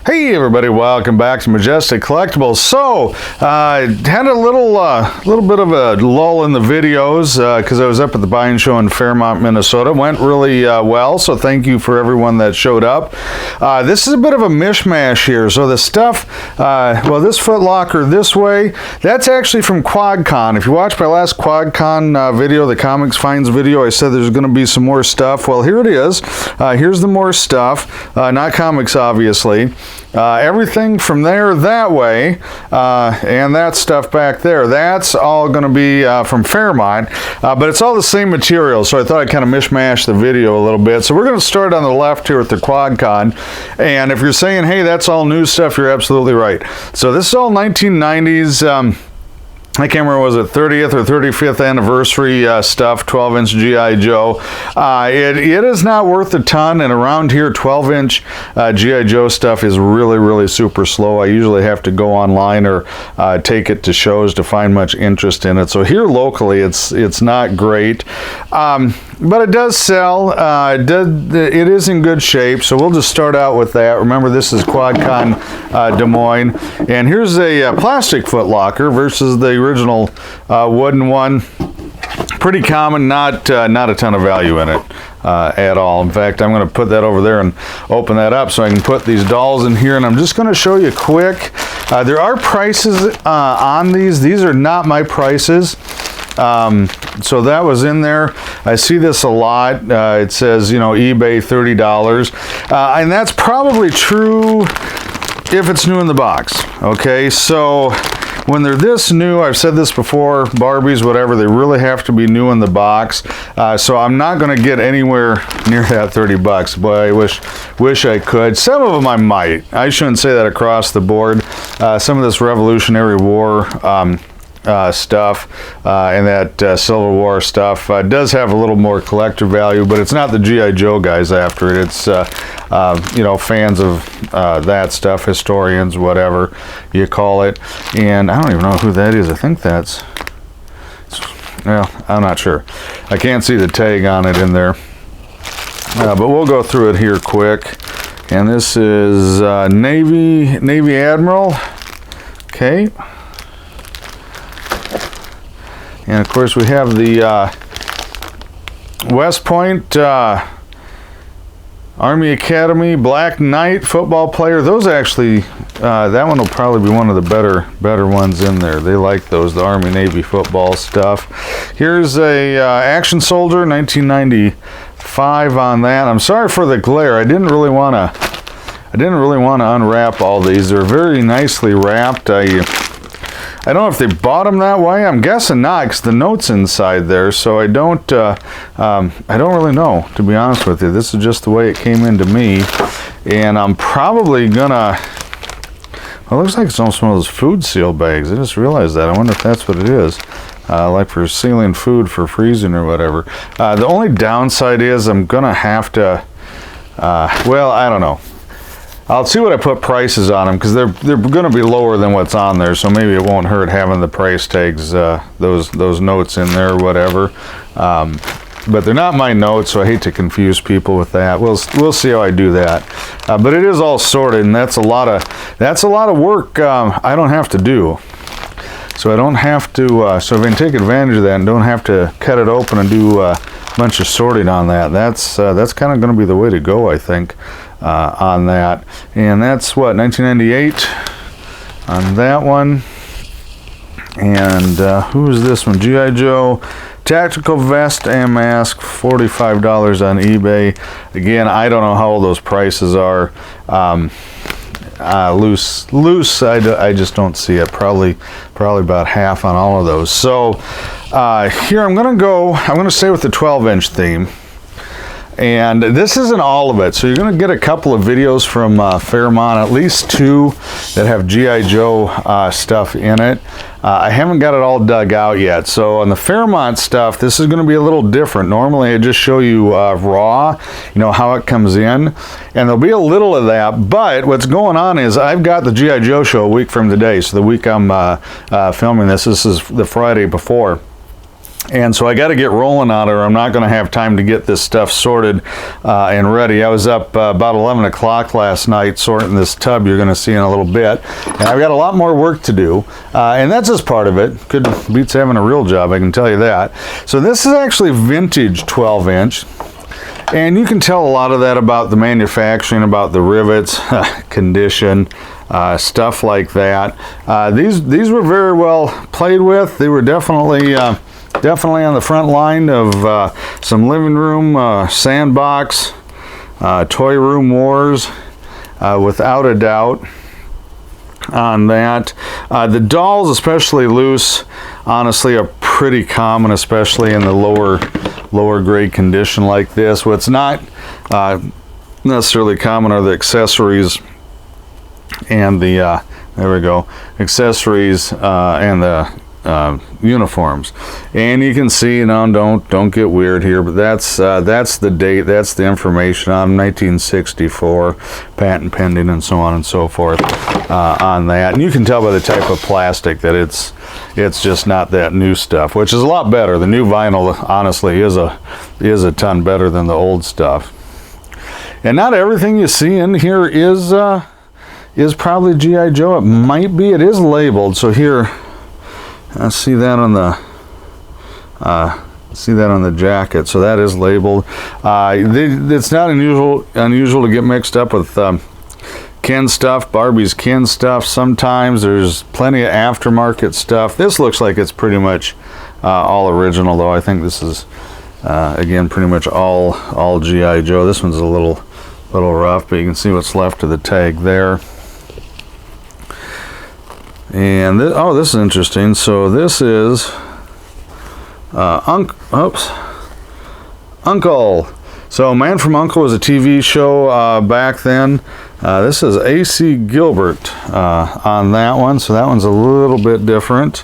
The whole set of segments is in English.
Hey everybody, welcome back to Majestic Collectibles. So, had a little bit of a lull in the videos because I was up at the buying show in Fairmont, Minnesota. Went really well, so thank you for everyone that showed up. This is a bit of a mishmash here. So the stuff, well, this Foot Locker this way, that's actually from QuadCon. If you watched my last QuadCon video, the Comics Finds video, I said there's going to be some more stuff. Well, here it is. Here's the more stuff, not comics obviously. Everything from there that way, and that stuff back there, that's all going to be from Fairmont, but it's all the same material, so I thought I'd kind of mishmash the video a little bit. So we're going to start on the left here with the QuadCon, and if you're saying, hey, that's all new stuff, you're absolutely right. So this is all 1990s, I can't remember, was it 30th or 35th anniversary stuff, 12-inch G.I. Joe. It is not worth a ton, and around here, 12-inch G.I. Joe stuff is really super slow. I usually have to go online or take it to shows to find much interest in it. So here locally, it's not great. But it does sell. It is in good shape, so we'll just start out with that. Remember, this is QuadCon Des Moines, and here's a plastic Foot Locker versus the original wooden one. Pretty common, not a ton of value in it at all. In fact, I'm going to put that over there and open that up so I can put these dolls in here, and I'm just going to show you quick. There are prices on these. These are not my prices. So that was in there. I see this a lot. It says, you know, eBay $30, and that's probably true if it's new in the box. Okay, so when they're this new, I've said this before, Barbies, whatever, they really have to be new in the box. So I'm not going to get anywhere near that $30. Boy, I wish I could. Some of them I might. I shouldn't say that across the board. Some of this Revolutionary War stuff and that Civil War stuff does have a little more collector value, but it's not the G.I. Joe guys after it. It's you know, fans of that stuff, historians, whatever you call it. And I don't even know who that is. I think that's, well, I'm not sure. I can't see the tag on it in there, but we'll go through it here quick. And this is Navy Admiral. Okay. And of course we have the West Point Army Academy Black Knight football player. Those actually, that one will probably be one of the better ones in there. They like those, the Army Navy football stuff. Here's a Action Soldier, 1995 on that. I'm sorry for the glare. I didn't really want to unwrap all these. They're very nicely wrapped. I don't know if they bought them that way. I'm guessing not, because the note's inside there. So I don't really know, to be honest with you. This is just the way it came into me, and I'm probably gonna. Well, it looks like it's almost one of those food seal bags. I just realized that. I wonder if that's what it is, like for sealing food for freezing or whatever. The only downside is I'm gonna have to. Well, I don't know. I'll see what I put prices on them, because they're going to be lower than what's on there, so maybe it won't hurt having the price tags, those notes in there or whatever. But they're not my notes, so I hate to confuse people with that. We'll see how I do that. But it is all sorted, and that's a lot of work I don't have to do. So I don't have to. So if I can take advantage of that and don't have to cut it open and do a bunch of sorting on that, that's kind of going to be the way to go, I think. On that, and that's what, 1998 on that one. And who is this one? G.I. Joe tactical vest and mask, $45 on eBay. Again, I don't know how old those prices are. Loose. I just don't see it. Probably about half on all of those. So here I'm going to stay with the 12-inch theme. And this isn't all of it, so you're going to get a couple of videos from Fairmont, at least two that have G.I. Joe stuff in it. I haven't got it all dug out yet, so on the Fairmont stuff, this is going to be a little different. Normally I just show you raw, you know, how it comes in, and there'll be a little of that, but what's going on is I've got the G.I. Joe show a week from today, so the week I'm filming this is the Friday before. And so I got to get rolling on it, or I'm not going to have time to get this stuff sorted and ready. I was up about 11 o'clock last night sorting this tub you're going to see in a little bit. And I've got a lot more work to do. And that's just part of it. Could beats having a real job, I can tell you that. So this is actually vintage 12-inch. And you can tell a lot of that about the manufacturing, about the rivets, condition, stuff like that. These were very well played with. They were definitely on the front line of some living room, sandbox, toy room wars, without a doubt on that. The dolls, especially loose, honestly are pretty common, especially in the lower grade condition like this. What's not necessarily common are the accessories and the there we go, accessories and the uniforms. And you can see, you know, don't get weird here, but that's the date, that's the information on 1964, patent pending, and so on and so forth on that. And you can tell by the type of plastic that it's just not that new stuff, which is a lot better. The new vinyl, honestly, is a ton better than the old stuff. And not everything you see in here is probably G.I. Joe. It might be. It is labeled. So here, I see that on the jacket. So that is labeled. It's not unusual to get mixed up with Ken stuff, Barbie's Ken stuff. Sometimes there's plenty of aftermarket stuff. This looks like it's pretty much all original, though. I think this is again pretty much all G.I. Joe. This one's a little rough, but you can see what's left of the tag there. And this is interesting. So this is Uncle. So Man from Uncle was a TV show back then. This is A.C. Gilbert on that one. So that one's a little bit different.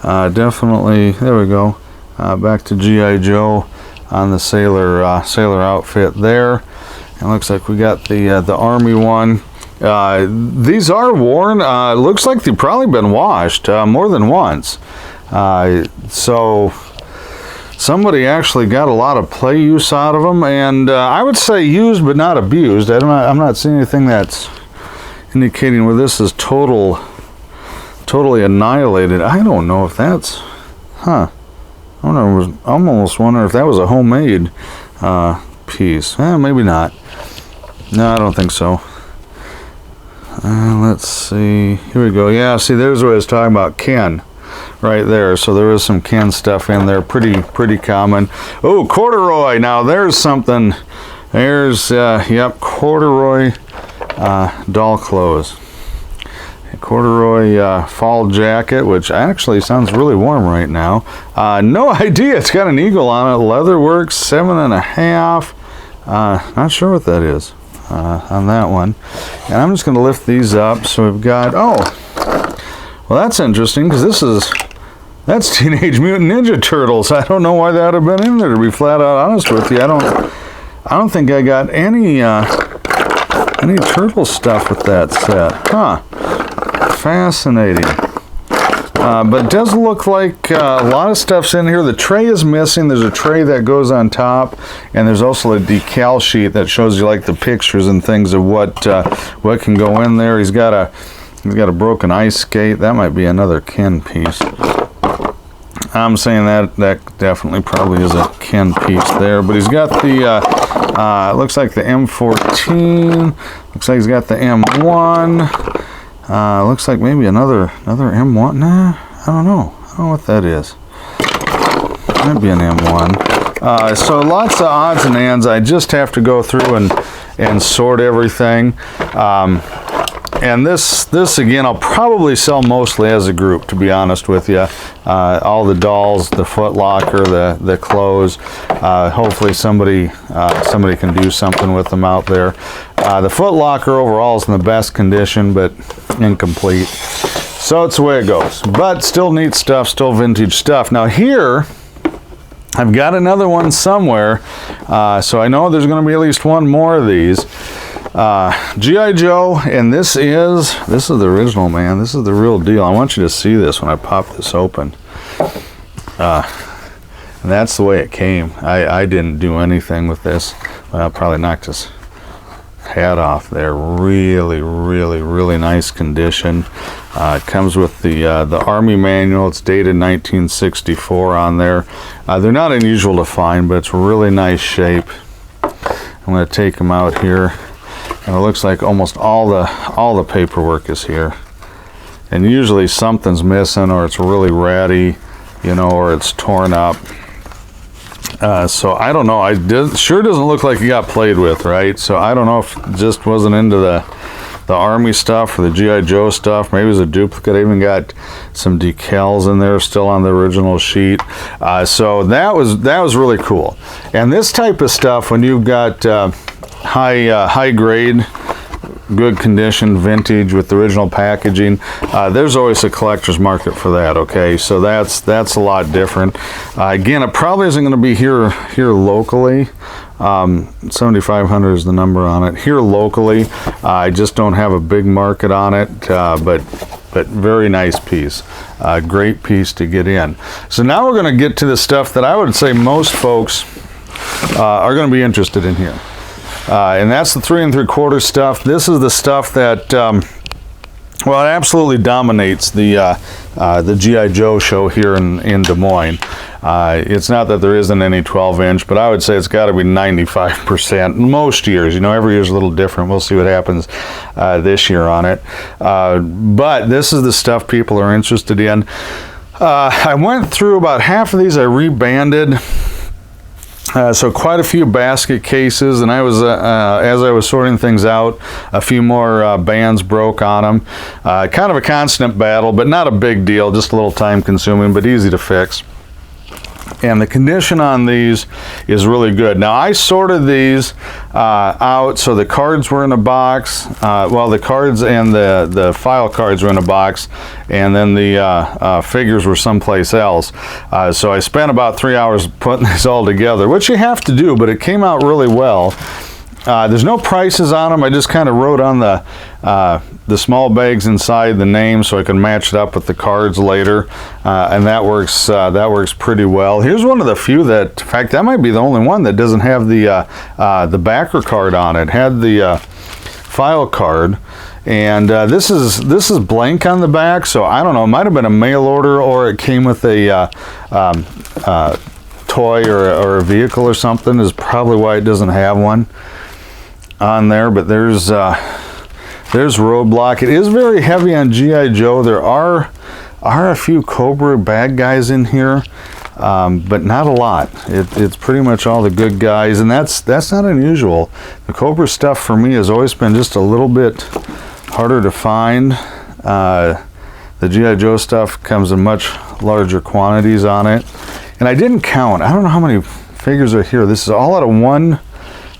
Definitely, there we go. Back to G.I. Joe on the sailor outfit there. It looks like we got the Army one. These are worn. Looks like they've probably been washed more than once. So somebody actually got a lot of play use out of them, and I would say used but not abused. I'm not seeing anything that's indicating where this is totally annihilated. I don't know if that's, I almost wonder if that was a homemade piece. Maybe not. No, I don't think so. Let's see. Here we go. Yeah, see, there's what I was talking about. Ken, right there. So there is some Ken stuff in there. Pretty common. Oh, corduroy. Now there's something. There's yep, corduroy doll clothes. A corduroy fall jacket, which actually sounds really warm right now. No idea. It's got an eagle on it. Leatherworks, 7.5. Not sure what that is on that one. And I'm just going to lift these up. So we've got, well, that's interesting, because that's Teenage Mutant Ninja Turtles. I don't know why that would have been in there, to be flat out honest with you. I don't think I got any turtle stuff with that set. Fascinating. But it does look like a lot of stuff's in here. The tray is missing. There's a tray that goes on top, and there's also a decal sheet that shows you like the pictures and things of what can go in there. He's got a broken ice skate. That might be another Ken piece. I'm saying that definitely probably is a Ken piece there. But he's got the looks like the M14. Looks like he's got the M1. Looks like maybe another M1. Nah, I don't know. I don't know what that is. Might be an M1. So lots of odds and ends. I just have to go through and sort everything. And this again, I'll probably sell mostly as a group, to be honest with you. All the dolls, the Foot Locker, the clothes. Hopefully somebody can do something with them out there. The Foot Locker overall is in the best condition, but incomplete. So it's the way it goes. But still neat stuff, still vintage stuff. Now here, I've got another one somewhere. So I know there's going to be at least one more of these. G.I. Joe, and this is the original, man. This is the real deal. I want you to see this when I pop this open. And that's the way it came. I didn't do anything with this. Well, probably knocked his hat off there. Really, really, really nice condition. It comes with the Army manual. It's dated 1964 on there. They're not unusual to find, but it's really nice shape. I'm going to take them out here, and it looks like almost all the paperwork is here. And usually something's missing, or it's really ratty, you know, or it's torn up. So I don't know. Sure doesn't look like he got played with, right? So I don't know if it just wasn't into the Army stuff or the G.I. Joe stuff. Maybe it was a duplicate. I even got some decals in there still on the original sheet. So that was really cool. And this type of stuff, when you've got high grade, good condition, vintage with the original packaging, there's always a collector's market for that. Okay, so that's a lot different. Again, it probably isn't going to be here locally. 7,500 is the number on it here locally. I just don't have a big market on it, but very nice piece. Great piece to get in. So now we're going to get to the stuff that I would say most folks are going to be interested in here. And that's the 3 3/4 stuff. This is the stuff that, well, it absolutely dominates the G.I. Joe show here in Des Moines. It's not that there isn't any 12-inch, but I would say it's got to be 95% most years. You know, every year's a little different. We'll see what happens this year on it. But this is the stuff people are interested in. I went through about half of these. I rebanded. So quite a few basket cases, and I was as I was sorting things out, a few more bands broke on them. Kind of a constant battle, but not a big deal, just a little time consuming, but easy to fix. And the condition on these is really good. Now I sorted these out, so the cards were in a box. Well, the cards and the file cards were in a box, and then the figures were someplace else. So I spent about 3 hours putting this all together, which you have to do, but it came out really well. There's no prices on them. I just kind of wrote on the small bags inside the name so I can match it up with the cards later, and that works pretty well. Here's one of the few that, in fact, that might be the only one that doesn't have the backer card on it. It had the file card, and this is blank on the back, so I don't know. It might have been a mail order, or it came with a toy or a vehicle or something. Is probably why it doesn't have one on there. But there's Roadblock. It is very heavy on G.I. Joe. There are a few Cobra bad guys in here, but not a lot. It's pretty much all the good guys, and that's not unusual. The Cobra stuff for me has always been just a little bit harder to find. The G.I. Joe stuff comes in much larger quantities on it, and I didn't count. I don't know how many figures are here. This is all out of one.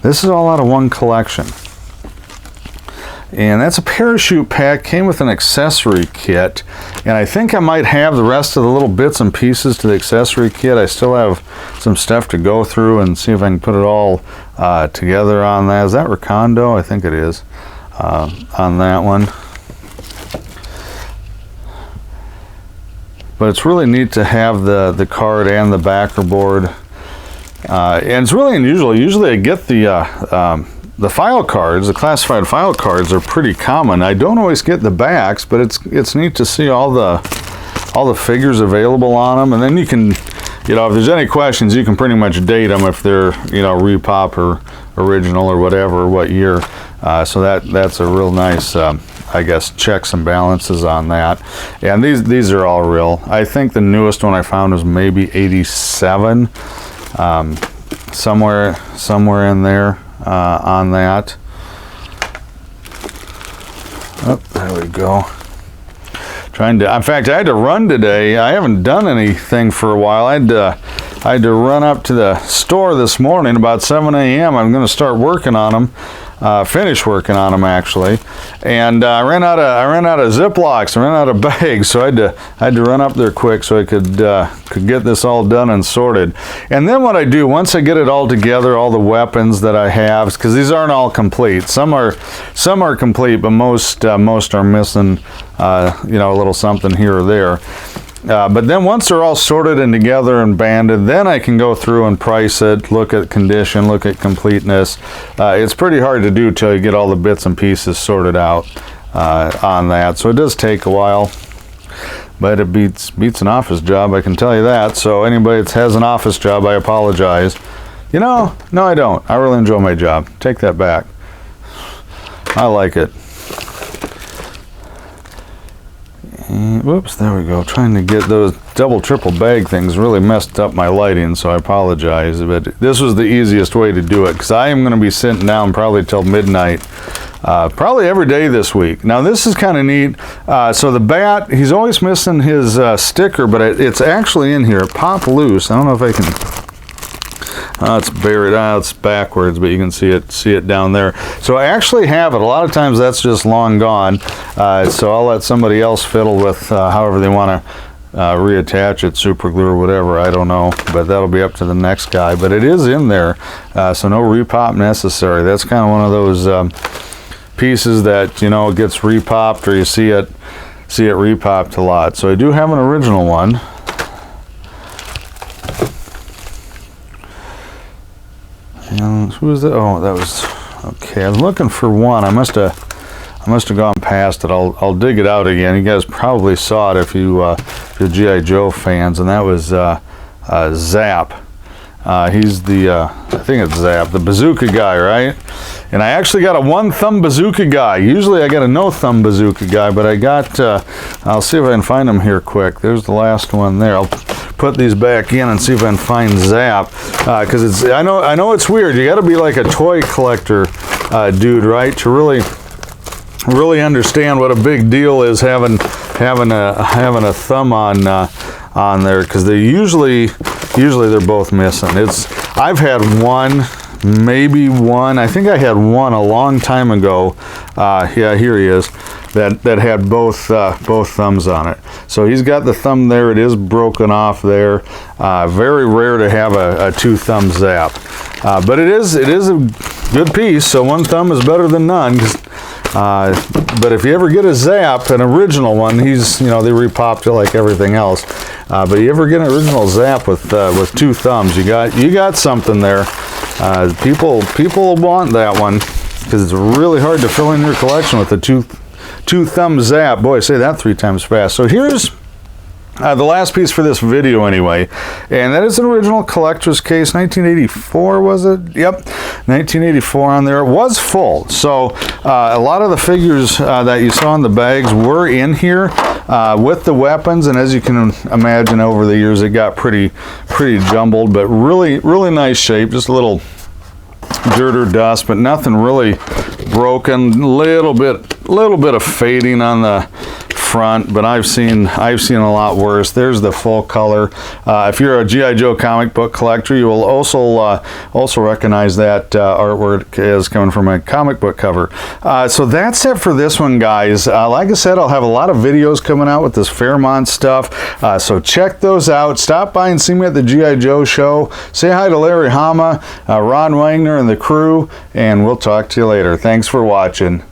This is all out of one collection. And that's a parachute pack. Came with an accessory kit, and I think I might have the rest of the little bits and pieces to the accessory kit. I still have some stuff to go through and see if I can put it all together on that. Is that Recondo? I think it is on that one. But it's really neat to have the card and the backer board. And it's really unusual. Usually I get the file cards, the classified file cards are pretty common. I don't always get the backs, but it's neat to see all the figures available on them. And then you can, you know, if there's any questions, you can pretty much date them if they're, you know, repop or original or whatever, what year. So that's a real nice, I guess, checks and balances on that. And these are all real. I think the newest one I found was maybe 87, somewhere in there. On that. Oh, there we go. In fact, I had to run today. I haven't done anything for a while. I had to run up to the store this morning about 7 a.m. I'm going to start working on them, finish working on them actually. And I ran out of Ziplocs. I ran out of bags, so I had to run up there quick so I could get this all done and sorted. And then what I do once I get it all together, all the weapons that I have, because these aren't all complete. Some are complete, but most are missing, you know, a little something here or there. But then once they're all sorted and together and banded, then I can go through and price it, look at condition, look at completeness. It's pretty hard to do till you get all the bits and pieces sorted out on that. So it does take a while, but it beats an office job, I can tell you that. So anybody that has an office job, I apologize. You know, no I don't. I really enjoy my job. Take that back. I like it. And, whoops, there we go. Trying to get those double, triple bag things really messed up my lighting, so I apologize. But this was the easiest way to do it, because I am going to be sitting down probably till midnight, probably every day this week. Now this is kind of neat. So the bat, he's always missing his sticker, but it's actually in here. It popped loose. I don't know if I can... it's buried. It's backwards, but you can see it down there. So I actually have it. A lot of times that's just long gone. So I'll let somebody else fiddle with however they want to reattach it, super glue or whatever. I don't know, but that'll be up to the next guy. But it is in there, so no repop necessary. That's kind of one of those pieces that, you know, gets repopped, or you see it repopped a lot. So I do have an original one. And who was that? Oh, that was okay. I was looking for one. I must have gone past it. I'll dig it out again. You guys probably saw it if you're G.I. Joe fans, and that was Zap. He's the I think it's Zap, the bazooka guy, right? And I actually got a one-thumb bazooka guy. Usually I got a no-thumb bazooka guy, but I got. I'll see if I can find him here quick. There's the last one there. I'll put these back in and see if I can find Zap, because it's. I know it's weird. You got to be like a toy collector dude, right, to really understand what a big deal is having a thumb on there, because they usually they're both missing. I've had one, maybe one. I think I had one a long time ago. Yeah, here he is. That had both thumbs on it. So he's got the thumb there. It is broken off there. Very rare to have a two-thumb Zap, but it is a good piece. So one thumb is better than none. But if you ever get a Zap, an original one, he's, you know, they repopped it like everything else. But you ever get an original Zap with two thumbs, you got something there. People want that one, because it's really hard to fill in your collection with a two thumb Zap. Boy, I say that 3 times fast. So here's the last piece for this video anyway, and that is an original collector's case, 1984 was it? Yep, 1984 on there. It was full, so a lot of the figures that you saw in the bags were in here with the weapons, and as you can imagine, over the years it got pretty jumbled, but really nice shape. Just a little dirt or dust, but nothing really broken. Little bit of fading on the front, but I've seen a lot worse. There's the full color. If you're a G.I. Joe comic book collector, you will also recognize that artwork as coming from a comic book cover. So that's it for this one, guys. Like I said, I'll have a lot of videos coming out with this Fairmmont stuff, so check those out. Stop by and see me at the G.I. Joe show. Say hi to Larry Hama, Ron Wagner, and the crew, and we'll talk to you later. Thanks for watching.